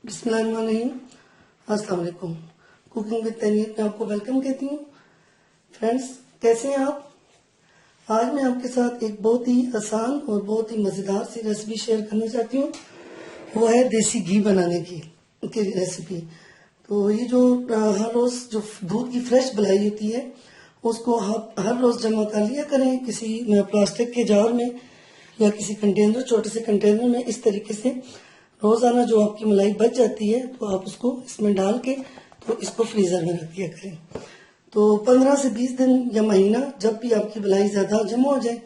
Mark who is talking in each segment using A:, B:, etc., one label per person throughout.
A: बिस्मिल्लाहिर्रहमानिर्रहीम। अस्सलाम वालेकुम। कुकिंग विद तनीर में आपको वेलकम कहती हूँ। फ्रेंड्स, कैसे हैं आप? आज मैं आपके साथ एक बहुत ही आसान और बहुत ही मज़ेदार सी रेसिपी शेयर करना चाहती हूँ। वो है देसी घी बनाने की रेसिपी। तो ये जो हर रोज़ जो दूध की फ्रेश मलाई होती है उसको हर रोज़ जमा कर लिया करें किसी प्लास्टिक के जार में या किसी कंटेनर, छोटे से कंटेनर में। इस तरीके से रोजाना जो आपकी मलाई बच जाती है तो आप उसको इसमें डाल के तो इसको फ्रीजर में रख दिया करें। तो 15 से 20 दिन या महीना, जब भी आपकी मलाई ज्यादा जमा हो जाए।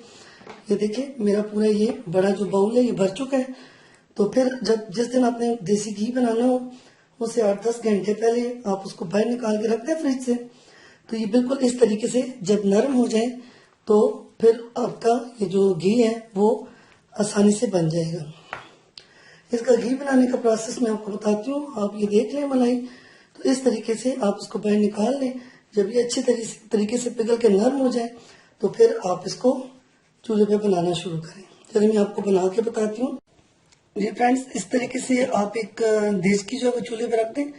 A: ये देखिए मेरा पूरा ये बड़ा जो बाउल है ये भर चुका है। तो फिर जिस दिन आपने देसी घी बनाना हो उससे 8-10 घंटे पहले आप उसको बाहर निकाल के रख दें फ्रिज से। तो ये बिल्कुल इस तरीके से जब नरम हो जाए तो फिर आपका ये जो घी है वो आसानी से बन जाएगा। इसका घी बनाने का प्रोसेस मैं आपको बताती हूँ। आप ये देख लें मलाई, तो इस तरीके से आप उसको बाहर निकाल लें। जब ये अच्छी तरीके से पिघल के नरम हो जाए तो फिर आप इसको चूल्हे पे बनाना शुरू करें। चलिए मैं आपको बना के बताती हूँ। जी फ्रेंड्स, इस तरीके से आप एक देश की जो है चूल्हे पे रख दें।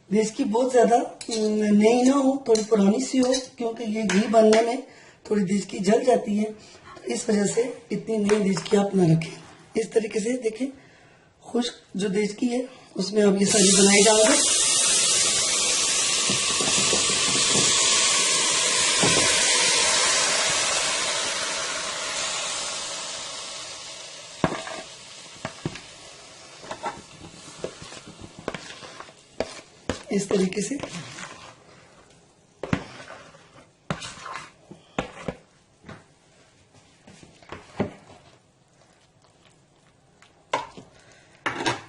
A: देश की बहुत ज्यादा नई ना हो, थोड़ी पुरानी सी हो, क्योंकि ये घी बनने में थोड़ी देश की जल जाती है। तो इस वजह से इतनी नई देश की आप ना रखें। इस तरीके से देखें, खुश्क जो देश की है उसमें आप ये सारी बनाई डाल दें। इस तरीके से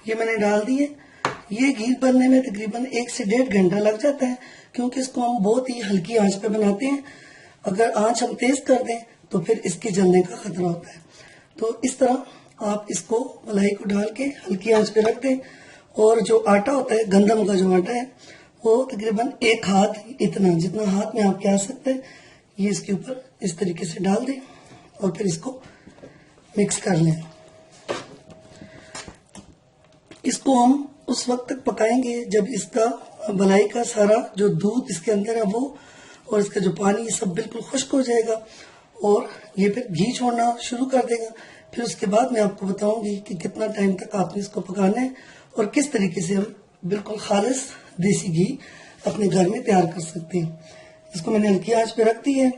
A: ये मैंने डाल दिए। ये घी बनने में तकरीबन 1 से 1.5 घंटा लग जाता है, क्योंकि इसको हम बहुत ही हल्की आंच पे बनाते हैं। अगर आंच हम तेज कर दें तो फिर इसके जलने का खतरा होता है। तो इस तरह आप इसको मलाई को डाल के हल्की आंच पे रख दें। और जो आटा होता है, गंदम का जो आटा है, वो तकरीबन 1 हाथ, इतना जितना हाथ में आपके आ सकता है, ये इसके ऊपर इस तरीके से डाल दें और फिर इसको मिक्स कर लें। इसको हम उस वक्त तक पकाएंगे जब इसका मलाई का सारा जो दूध इसके अंदर है वो और इसका जो पानी सब बिल्कुल खुश्क हो जाएगा और ये फिर घी छोड़ना शुरू कर देगा। फिर उसके बाद मैं आपको बताऊंगी कि कितना टाइम तक आपने इसको पकाना है और किस तरीके से हम बिल्कुल खालिस देसी घी अपने घर में तैयार कर सकते हैं। इसको मैंने हल्की आंच पे रख दी है।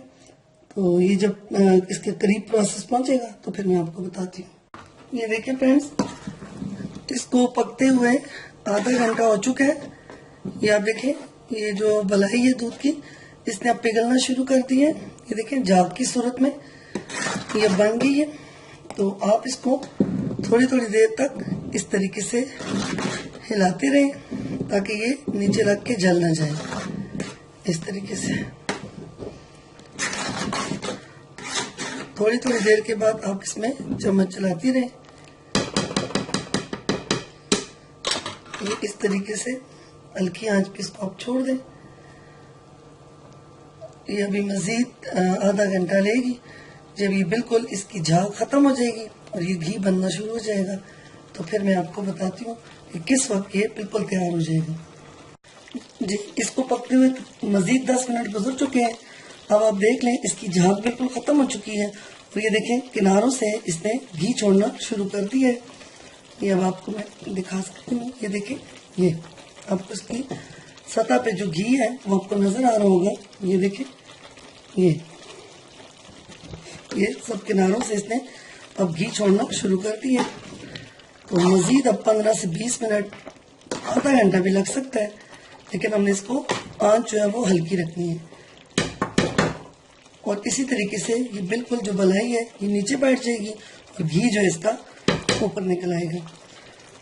A: तो ये जब इसके करीब प्रोसेस पहुंचेगा तो फिर मैं आपको बताती हूँ। ये देखिए फ्रेंड्स, इसको पकते हुए आधा घंटा हो चुका है। ये आप देखें, ये जो मलाई है दूध की, इसने अब पिघलना शुरू कर दी है। ये देखें झाग की सूरत में ये बन गई है। तो आप इसको थोड़ी थोड़ी देर तक इस तरीके से हिलाते रहें ताकि ये नीचे लग के जल ना जाए। इस तरीके से थोड़ी थोड़ी देर के बाद आप इसमें चम्मच चलाती रहें। ये इस तरीके से हल्की आंच पे इसको आप छोड़ दें। ये अभी मजीद आधा घंटा लेगी। जब ये बिल्कुल इसकी झाग खत्म हो जाएगी और ये घी बनना शुरू हो जाएगा तो फिर मैं आपको बताती हूँ कि किस वक्त ये बिल्कुल तैयार हो जाएगा। जी, इसको पकते हुए मजीद 10 मिनट गुजर चुके हैं। अब आप देख लें, इसकी झाग बिल्कुल खत्म हो चुकी है और ये देखें किनारों से इसने घी छोड़ना शुरू कर दिया है। ये अब आपको मैं दिखा सकती हूँ। ये देखें, ये आपको इसकी सतह पे जो घी है वो आपको नजर आ रहा होगा। ये देखें, ये सब किनारों से इसने अब घी छोड़ना शुरू कर दिया। तो मजीद अब 15 से 20 मिनट, आधा घंटा भी लग सकता है, लेकिन हमने इसको आंच जो है वो हल्की रखनी है। और इसी तरीके से ये बिल्कुल जो मलाई है ये नीचे बैठ जाएगी और घी जो है इसका ऊपर निकल आएगा।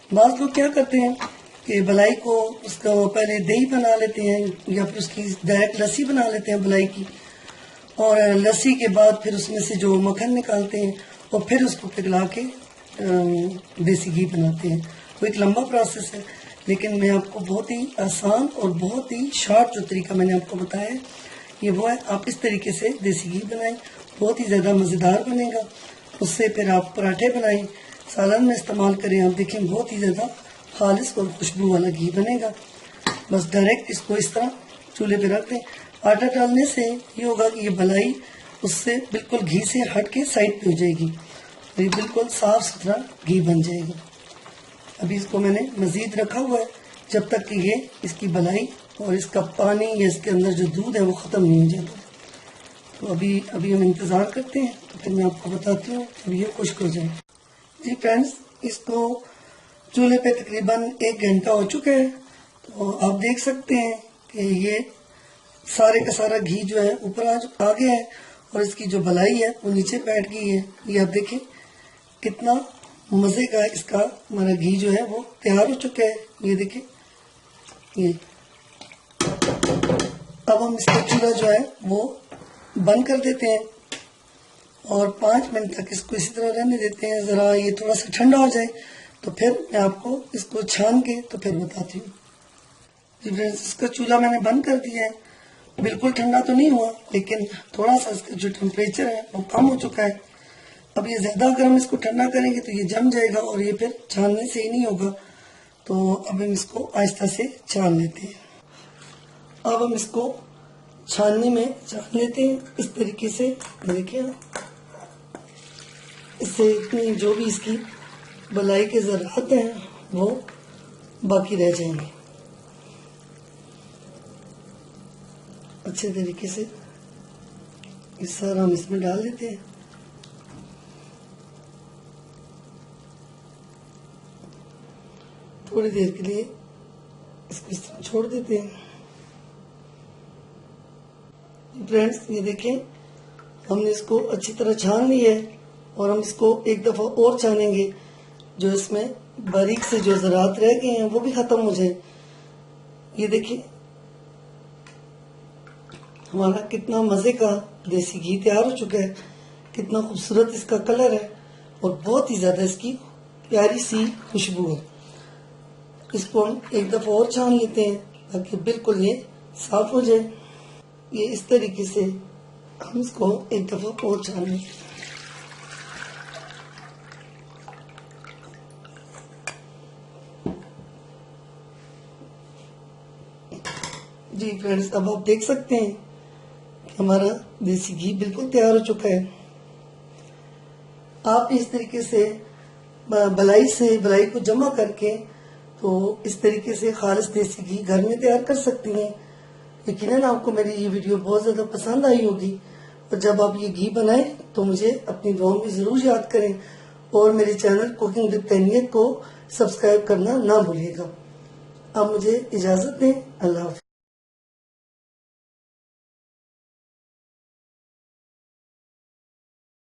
A: बाज़ लोग क्या करते हैं कि मलाई को उसका पहले दही बना लेते हैं या फिर उसकी डायरेक्ट लस्सी बना लेते हैं मलाई की, और लस्सी के बाद फिर उसमें से जो मक्खन निकालते हैं और फिर उसको पिघला के देसी घी बनाते हैं। वो एक लंबा प्रोसेस है, लेकिन मैं आपको बहुत ही आसान और बहुत ही शॉर्ट जो तरीका मैंने आपको बताया है ये वो है। आप इस तरीके से देसी घी बनाएं, बहुत ही ज़्यादा मज़ेदार बनेगा। उससे फिर आप पराठे बनाएं, सालन में इस्तेमाल करें। आप देखें बहुत ही ज़्यादा खालिस और खुशबू वाला घी बनेगा। बस डायरेक्ट इसको इस तरह चूल्हे पे रख दें। आटा डालने से ये होगा कि ये मलाई उससे बिल्कुल घी से हट के साइड पे हो जाएगी और ये बिल्कुल साफ सुथरा घी बन जाएगा। अभी इसको मैंने मज़ीद रखा हुआ है जब तक कि ये इसकी मलाई और इसका पानी या इसके अंदर जो दूध है वो ख़त्म नहीं हो जाता। तो अभी हम इंतज़ार करते हैं, तो फिर मैं आपको बताती हूँ जब ये खुश्क हो जाए। जी फ्रेंड्स, इसको चूल्हे पे तकरीबन 1 घंटा हो चुका है। तो आप देख सकते हैं कि ये सारे का सारा घी जो है ऊपर आ गया है और इसकी जो मलाई है वो नीचे बैठ गई है। ये आप देखें कितना मज़े का इसका हमारा घी जो है वो तैयार हो चुका है। ये देखें ये। अब हम इसका चूल्हा जो है वो बंद कर देते हैं और 5 मिनट तक इसको इसी तरह रहने देते हैं। ज़रा ये थोड़ा सा ठंडा हो जाए तो फिर मैं आपको इसको छान के तो फिर बताती हूँ। जी फ्रेंड्स, इसका चूल्हा मैंने बंद कर दिया है। बिल्कुल ठंडा तो नहीं हुआ, लेकिन थोड़ा सा इसका जो टेम्परेचर है वो कम हो चुका है। अब ये ज़्यादा अगर हम इसको ठंडा करेंगे तो ये जम जाएगा और ये फिर छानने से ही नहीं होगा। तो अब हम इसको आहिस्ता से छान लेते हैं। अब हम इसको छानने में छान लेते हैं इस तरीके से। देखिए इससे इतनी जो भी इसकी मलाई के ज़रात हैं वो बाकी रह जाएंगे। अच्छे तरीके से ये सारा हम इसमें डाल देते हैं। थोड़ी देर के लिए इसको इस तरह छोड़ देते हैं। फ्रेंड्स, ये देखें हमने इसको अच्छी तरह छान लिया है और हम इसको एक दफ़ा और छानेंगे, जो इसमें बारीक से जो ज़रात रह गए हैं वो भी ख़त्म हो जाए। ये देखिए हमारा कितना मज़े का देसी घी तैयार हो चुका है। कितना खूबसूरत इसका कलर है और बहुत ही ज़्यादा इसकी प्यारी सी खुशबू है। इसको हम एक दफ़ा और छान लेते हैं ताकि बिल्कुल ये साफ़ हो जाए। ये इस तरीके से हम इसको एक दफ़ा और छान लें। जी फ्रेंड्स, अब आप देख सकते हैं कि हमारा देसी घी बिल्कुल तैयार हो चुका है। आप इस तरीके से मलाई को जमा करके तो इस तरीके से खालिस देसी घी घर में तैयार कर सकती हैं। यकीनन आपको मेरी ये वीडियो बहुत ज़्यादा पसंद आई होगी और जब आप ये घी बनाएं तो मुझे अपनी दुआओं में ज़रूर याद करें और मेरे चैनल कुकिंग विद तैनियत को सब्सक्राइब करना ना भूलिएगा। अब मुझे इजाज़त दें। अल्लाह हाफ़िज़।